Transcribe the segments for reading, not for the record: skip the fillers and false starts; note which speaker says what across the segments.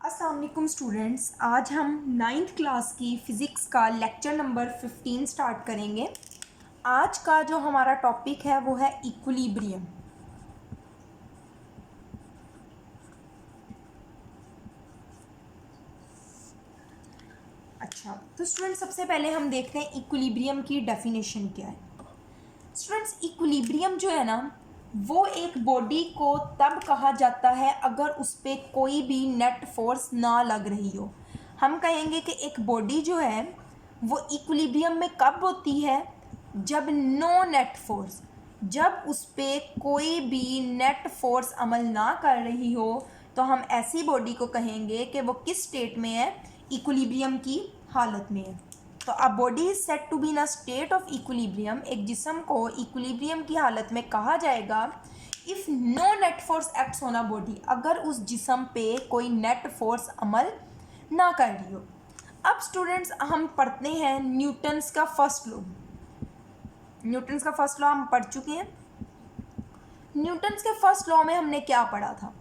Speaker 1: अस्सलाम वालेकुम स्टूडेंट्स, आज हम 9th क्लास की फ़िज़िक्स का लेक्चर नंबर 15 स्टार्ट करेंगे। आज का जो हमारा टॉपिक है वो है इक्विलिब्रियम। अच्छा, तो स्टूडेंट्स सबसे पहले हम देखते हैं इक्विलिब्रियम की डेफिनेशन क्या है। स्टूडेंट्स, इक्विलिब्रियम जो है ना, वो एक बॉडी को तब कहा जाता है अगर उस पर कोई भी नेट फोर्स ना लग रही हो। हम कहेंगे कि एक बॉडी जो है वो इक्विलिब्रियम में कब होती है, जब नो नेट फोर्स, जब उस पर कोई भी नेट फोर्स अमल ना कर रही हो, तो हम ऐसी बॉडी को कहेंगे कि वो किस स्टेट में है, इक्विलिब्रियम की हालत में है। तो a body is set to be in a state of equilibrium, एक जिस्म को इक्विलिब्रियम की हालत में कहा जाएगा if no net force acts on a body, अगर उस जिस्म पे कोई नेट फोर्स अमल ना कर रही हो। अब स्टूडेंट्स, हम पढ़ते हैं न्यूटन्स का फर्स्ट लॉ। न्यूटन्स का फर्स्ट लॉ हम पढ़ चुके हैं। न्यूटन्स के फर्स्ट लॉ में हमने क्या पढ़ा था?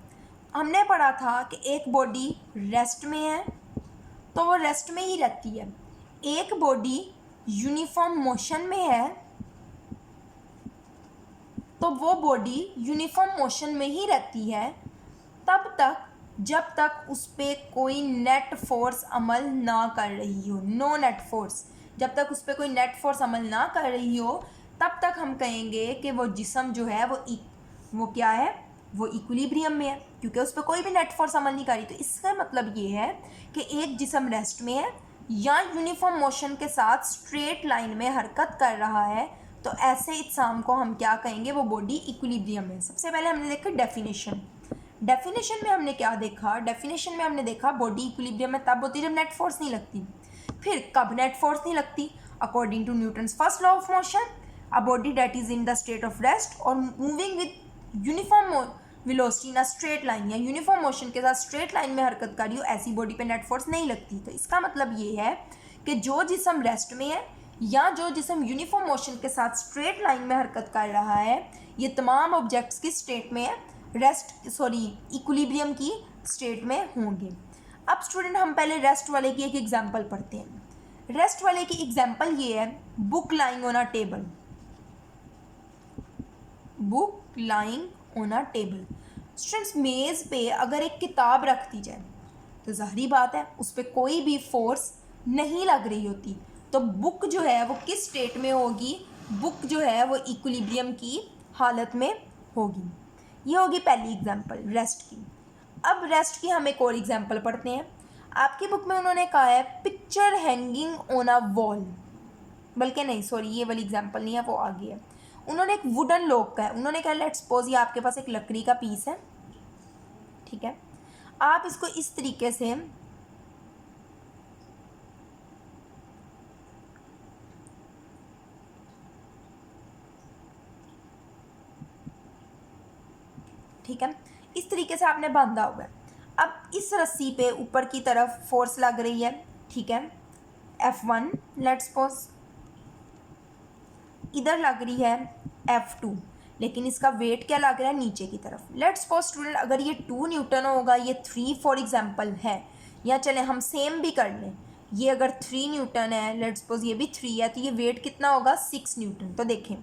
Speaker 1: हमने पढ़ा था कि एक बॉडी रेस्ट में है तो वो रेस्ट में ही रहती है। एक बॉडी यूनिफॉर्म मोशन में है तो वो बॉडी यूनिफॉर्म मोशन में ही रहती है तब तक जब तक उस पर कोई नेट फोर्स अमल ना कर रही हो। नो नेट फोर्स, जब तक उस पर कोई नेट फोर्स अमल ना कर रही हो तब तक हम कहेंगे कि वो जिस्म जो है वो क्या है, वो इक्विलिब्रियम में है, क्योंकि उस पर कोई भी नेट फोर्स अमल नहीं कर रही। तो इसका मतलब ये है कि एक जिस्म रेस्ट में है या यूनिफॉर्म मोशन के साथ स्ट्रेट लाइन में हरकत कर रहा है, तो ऐसे इत्साम को हम क्या कहेंगे, वो बॉडी इक्विलिब्रियम है। सबसे पहले हमने देखा डेफिनेशन। डेफिनेशन में हमने क्या देखा? डेफिनेशन में हमने देखा बॉडी इक्विलिब्रियम में तब होती है जब नेट फोर्स नहीं लगती। फिर कब नेट फोर्स नहीं लगती? According to Newton's first law of motion, a body that is in the state of rest और moving with uniform velocity in a straight line, या यूनिफॉर्म मोशन के साथ स्ट्रेट लाइन में हरकत कर रही हो, ऐसी बॉडी पे नेट फोर्स नहीं लगती। तो इसका मतलब ये है कि जो जिस्म रेस्ट में है या जो जिस्म यूनिफॉर्म मोशन के साथ स्ट्रेट लाइन में हरकत कर रहा है, ये तमाम ऑब्जेक्ट्स की स्टेट में इक्विलिब्रियम की स्टेट में होंगे। अब स्टूडेंट, हम पहले रेस्ट वाले की एक एग्जांपल पढ़ते हैं। रेस्ट वाले की एग्जांपल ये है, book lying on a table. Book lying on a table. Students, मेज़ पे अगर एक किताब रख दी जाए तो ज़ाहिरी बात है उस पर कोई भी फोर्स नहीं लग रही होती, तो बुक जो है वो किस स्टेट में होगी? बुक जो है वो इक्विलिब्रियम की हालत में होगी। ये होगी पहली एग्जांपल रेस्ट की। अब रेस्ट की हम एक और एग्जांपल पढ़ते हैं। आपकी बुक में उन्होंने कहा है picture hanging on a wall, बल्कि नहीं सॉरी, ये वाली एग्जांपल नहीं है, वो आगे है। उन्होंने एक वुडन लॉक का है। उन्होंने कहा लेट्स सपोज ये आपके पास एक लकड़ी का पीस है, ठीक है। आप इसको इस तरीके से ठीक है, इस तरीके से आपने बांधा हुआ है। अब इस रस्सी पे ऊपर की तरफ फोर्स लग रही है, ठीक है, F1, लेट्स सपोज इधर लग रही है F2, लेकिन इसका वेट क्या लग रहा है? नीचे की तरफ। लेट्स सपोज स्टूडेंट, अगर ये 2 न्यूटन होगा, ये 3 फॉर एग्जांपल है, या चले हम सेम भी कर लें, ये अगर 3 न्यूटन है, लेट्स सपोज ये भी 3 है, तो ये वेट कितना होगा? 6 न्यूटन। तो देखें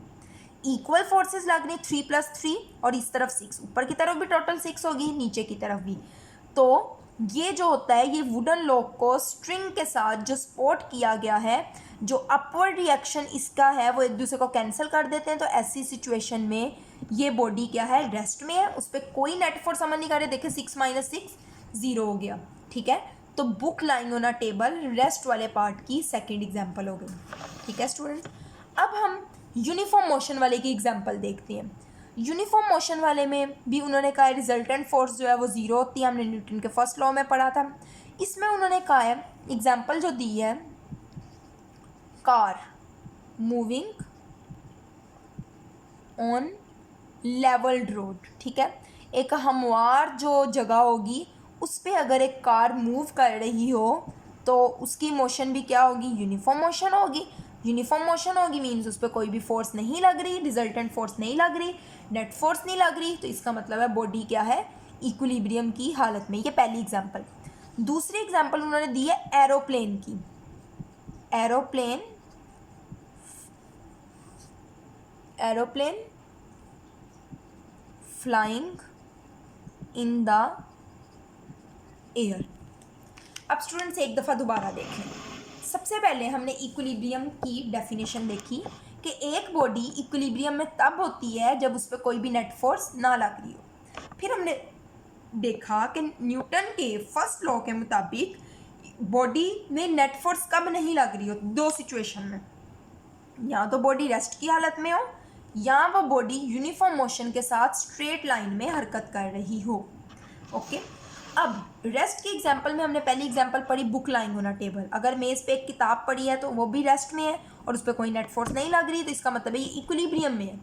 Speaker 1: इक्वल फोर्सेस लग रही, 3 + 3, और इस तरफ 6, ऊपर की तरफ भी टोटल 6 होगी, नीचे की तरफ भी। तो ये जो होता है, ये वुडन लॉक को स्ट्रिंग के साथ जो सपोर्ट किया गया है, जो अपवर्ड रिएक्शन इसका है, वो एक दूसरे को कैंसिल कर देते हैं। तो ऐसी सिचुएशन में ये बॉडी क्या है? रेस्ट में है, उस पर कोई नेट फोर्स अमल नहीं कर रहे। देखिए 6 - 6 0 हो गया, ठीक है। तो book lying on a table rest वाले पार्ट की सेकेंड एग्जाम्पल हो गई, ठीक है स्टूडेंट। अब हम यूनिफॉर्म मोशन वाले की एग्जांपल देखते हैं। यूनिफॉर्म मोशन वाले में भी उन्होंने कहा है रिजल्टेंट फोर्स जो है वो 0 होती है, हमने न्यूटन के फर्स्ट लॉ में पढ़ा था। इसमें उन्होंने कहा है, एग्जांपल जो दी है, car moving on levelled road, ठीक है। एक हमवार जो जगह होगी उस पर अगर एक कार मूव कर रही हो तो उसकी मोशन भी क्या होगी? यूनिफॉर्म मोशन होगी। यूनिफॉर्म मोशन होगी मीन्स उस पर कोई भी फोर्स नहीं लग रही, रिजल्टेंट फोर्स नहीं लग रही, नेट फोर्स नहीं लग रही, तो इसका मतलब है बॉडी क्या है? इक्विलिब्रियम की हालत में। ये पहली एग्जांपल। दूसरी एग्जांपल उन्होंने दी है एरोप्लेन की, aeroplane flying in the air. अब स्टूडेंट्स एक दफ़ा दोबारा देख लें। सबसे पहले हमने इक्विलिब्रियम की डेफिनेशन देखी कि एक बॉडी इक्विलिब्रियम में तब होती है जब उस पर कोई भी नेट फोर्स ना लग रही हो। फिर हमने देखा कि न्यूटन के फर्स्ट लॉ के मुताबिक बॉडी में नेट फोर्स कब नहीं लग रही हो, दो सिचुएशन में, या तो बॉडी रेस्ट की हालत में हो या वो बॉडी यूनिफॉर्म मोशन के साथ स्ट्रेट लाइन में हरकत कर रही हो। ओके, अब रेस्ट की एग्जांपल में हमने पहली एग्जांपल पढ़ी book lying on a table. अगर मेज़ पे एक किताब पढ़ी है तो वो भी रेस्ट में है और उस पर कोई नेट फोर्स नहीं लग रही, तो इसका मतलब है ये इक्विलिब्रियम में है।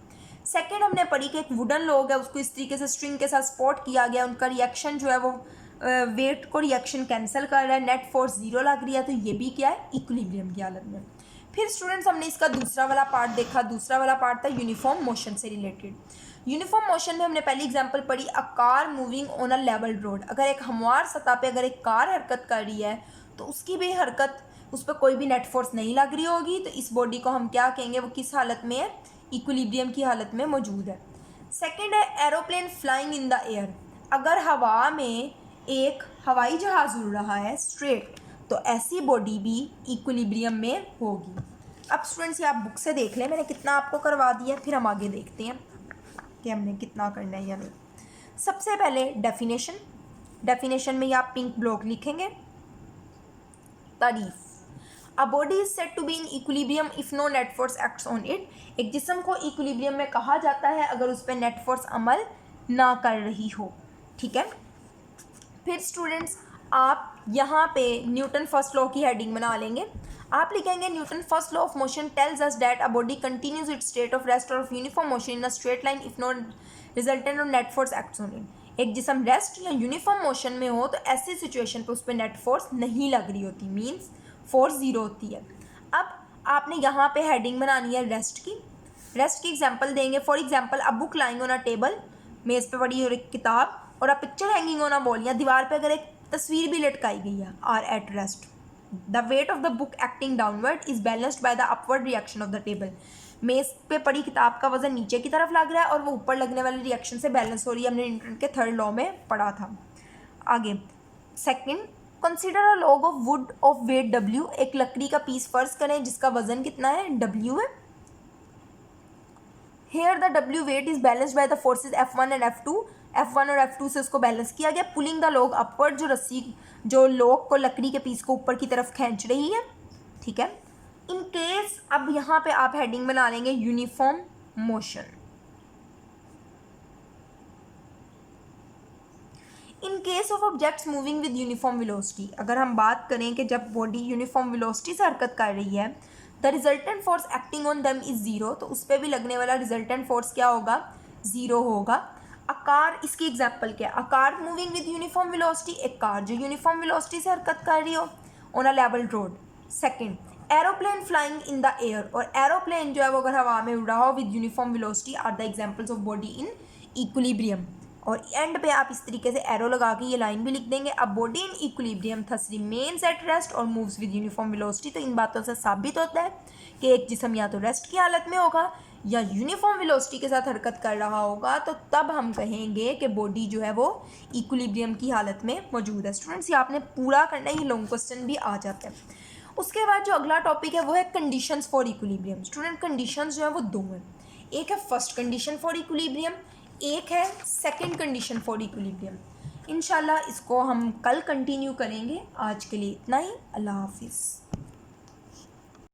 Speaker 1: सेकंड हमने पढ़ी कि एक वुडन लॉग है, उसको इस तरीके से स्ट्रिंग के साथ सपोर्ट किया गया, उनका रिएक्शन जो है वो वेट को रिएक्शन कैंसिल कर रहा है, नेट फोर्स जीरो लग रही है, तो ये भी क्या है, इक्विलिब्रियम की हालत में। फिर स्टूडेंट्स हमने इसका दूसरा वाला पार्ट देखा। दूसरा वाला पार्ट था यूनिफॉर्म मोशन से रिलेटेड। यूनिफॉर्म मोशन में हमने पहली एग्जांपल पढ़ी अ car moving on a level road. अगर एक हमवार सतह पे अगर एक कार हरकत कर रही है तो उसकी भी हरकत, उस पर कोई भी नेट फोर्स नहीं लग रही होगी, तो इस बॉडी को हम क्या कहेंगे, वो किस हालत में है, इक्विलिब्रियम की हालत में मौजूद है। सेकेंड है aeroplane flying in the air. अगर हवा में एक हवाई जहाज़ उड़ रहा है स्ट्रेट, तो ऐसी बॉडी भी इक्विलिब्रियम में होगी। अब स्टूडेंट्स ये आप बुक से देख लें, मैंने कितना आपको करवा दिया, फिर हम आगे देखते हैं कि हमने कितना करना है या नहीं। सबसे पहले डेफिनेशन में ये आप पिंक ब्लॉक लिखेंगे। तारीफ, a body is said to be in equilibrium if no net force acts on it. एक जिस्म को इक्विलिब्रियम में कहा जाता है अगर उस पर नेट फोर्स अमल ना कर रही हो। ठीक है, फिर स्टूडेंट्स आप यहाँ पे न्यूटन फर्स्ट लॉ की हेडिंग बना लेंगे। आप लिखेंगे Newton first law of motion tells us that a body continues its state of rest और of uniform motion in a straight line if no resultant on net force acts on it. एक जिसम rest या uniform motion में हो तो ऐसी situation पे उस पर नेट फोर्स नहीं लग रही होती, मीन्स फोर्स जीरो होती है। अब आपने यहाँ पे हेडिंग बनानी है रेस्ट की एग्जाम्पल देंगे। For example a book lying on a table, मेज़ पे पड़ी और एक किताब, और a picture hanging on a wall, या दीवार पे अगर एक तस्वीर भी लटकाई गई है, are at rest. The weight of the book acting downward is balanced by the upward reaction of the table. मेज़ पे पड़ी किताब का वजन नीचे की तरफ लग रहा है और वो ऊपर लगने वाले रिएक्शन से बैलेंस हो रही है। हमने न्यूटन के थर्ड लॉ में पढ़ा था। आगे second, consider a log of wood of weight W। एक लकड़ी का पीस फर्ज करें जिसका वजन कितना है, W है। Here the W weight is balanced by the forces F1 and F2। F1 और F2 से उसको बैलेंस किया गया। पुलिंग द लॉग अपवर्ड, जो रस्सी जो लॉग को लकड़ी के पीस को ऊपर की तरफ खींच रही है। ठीक है, इन केस अब यहाँ पे आप हेडिंग बना लेंगे uniform motion. In case of objects moving with uniform velocity, अगर हम बात करें कि जब बॉडी यूनिफॉर्म वेलोसिटी से हरकत कर रही है, the resultant force acting on them is zero, तो उस पर भी लगने वाला रिजल्टेंट फोर्स क्या होगा, जीरो होगा। अ कार, इसकी एग्जाम्पल क्या है, a car moving with uniform velocity, एक कार जो यूनिफॉर्म वेलोसिटी से हरकत कर रही हो on a level road. Second, aeroplane flying in the air, और एरोप्लेन जो है वो अगर हवा में उड़ रहा हो with uniform velocity are the examples of body in equilibrium. और एंड पे आप इस तरीके से एरो लगा के ये लाइन भी लिख देंगे, अब body in equilibrium thus remains at rest और मूव्स विद यूनिफॉर्म वेलोसिटी। तो इन बातों से साबित होता है कि एक जिस्म या तो रेस्ट की हालत में होगा या यूनिफॉर्म वेलोसिटी के साथ हरकत कर रहा होगा, तो तब हम कहेंगे कि बॉडी जो है वो इक्विलिब्रियम की हालत में मौजूद है। स्टूडेंट्स ये आपने पूरा करना है, ये लॉन्ग क्वेश्चन भी आ जाते हैं। उसके बाद जो अगला टॉपिक है वो है conditions for equilibrium. Student conditions जो है वो दो हैं, एक है फर्स्ट कंडीशन फॉर इक्विलिब्रियम, एक है सेकंड कंडीशन फॉर इक्विलिब्रियम। इंशाल्लाह इसको हम कल कंटिन्यू करेंगे। आज के लिए इतना ही, अल्लाह हाफिज़।